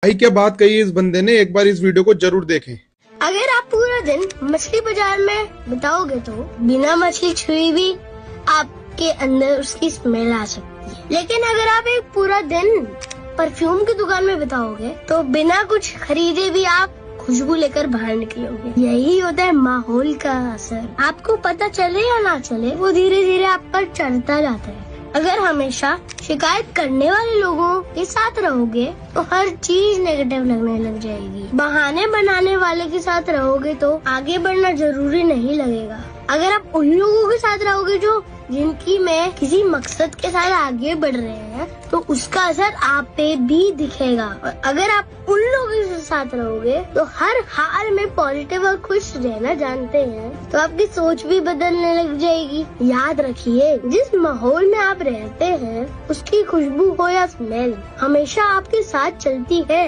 भाई क्या बात कही इस बंदे ने, एक बार इस वीडियो को जरूर देखें। अगर आप पूरा दिन मछली बाजार में बिताओगे तो बिना मछली छुई भी आपके अंदर उसकी स्मेल आ सकती है। लेकिन अगर आप एक पूरा दिन परफ्यूम की दुकान में बिताओगे तो बिना कुछ खरीदे भी आप खुशबू लेकर बाहर निकलोगे। यही होता है माहौल का असर। आपको पता चले या ना चले, वो धीरे धीरे आप पर चढ़ता जाता है। अगर हमेशा शिकायत करने वाले लोगों के साथ रहोगे तो हर चीज नेगेटिव लगने लग जाएगी। बहाने बनाने वाले के साथ रहोगे तो आगे बढ़ना जरूरी नहीं लगेगा। अगर आप उन लोगों के साथ रहोगे जो जिनकी में किसी मकसद के साथ आगे बढ़ रहे हैं तो उसका असर आप पे भी दिखेगा। और अगर आप उन लोगों के साथ रहोगे तो हर हाल में पॉजिटिव और खुश रहना जानते हैं तो आपकी सोच भी बदलने लग जाएगी। याद रखिए, जिस माहौल में आप रहते हैं उसकी खुशबू हो या स्मेल हमेशा आपके साथ चलती है।